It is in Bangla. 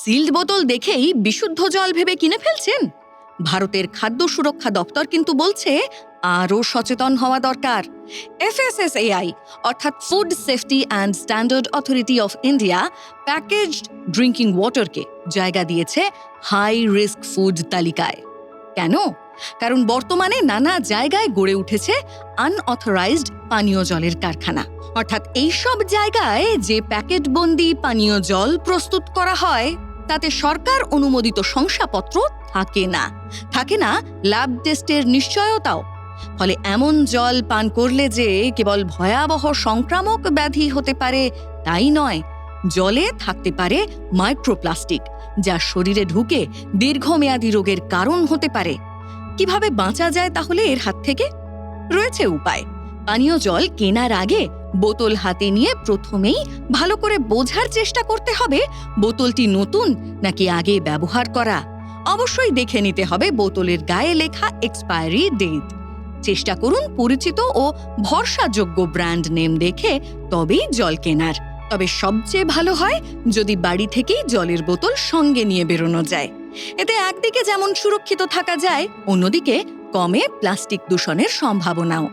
সিল্ড বোতল দেখেই বিশুদ্ধ জল ভেবে কিনে ফেলছেন? ভারতের খাদ্য সুরক্ষা দপ্তর কিন্তু বলছে আরও সচেতন হওয়া দরকার। FSSAI অর্থাৎ food safety and standard authority of India packaged drinking ওয়াটারকে জায়গা দিয়েছে হাই রিস্ক ফুড তালিকায়। কেন? কারণ বর্তমানে নানা জায়গায় গড়ে উঠেছে আনঅথরাইজড পানীয় জলের কারখানা। অর্থাৎ এইসব জায়গায় যে প্যাকেটবন্দি পানীয় জল প্রস্তুত করা হয় তাতে সরকার অনুমোদিত শংসাপত্র থাকে না ল্যাব টেস্টের নিশ্চয়তাও। ফলে এমন জল পান করলে যে কেবল ভয়াবহ সংক্রামক ব্যাধি হতে পারে তাই নয়, জলে থাকতে পারে মাইক্রোপ্লাস্টিক, যা শরীরে ঢুকে দীর্ঘমেয়াদী রোগের কারণ হতে পারে। কিভাবে বাঁচা যায় তাহলে এর হাত থেকে? রয়েছে উপায়। পানীয় জল কেনার আগে বোতল হাতে নিয়ে প্রথমেই ভালো করে বোঝার চেষ্টা করতে হবে বোতলটি নতুন নাকি আগে ব্যবহার করা। অবশ্যই দেখে নিতে হবে বোতলের গায়ে লেখা এক্সপায়ারি ডেট। চেষ্টা করুন পরিচিত ও ভরসাযোগ্য ব্র্যান্ড নেম দেখে তবেই জল কেনার। তবে সবচেয়ে ভালো হয় যদি বাড়ি থেকেই জলের বোতল সঙ্গে নিয়ে বেরোনো যায়। এতে একদিকে যেমন সুরক্ষিত থাকা যায়, অন্যদিকে কমে প্লাস্টিক দূষণের সম্ভাবনাও।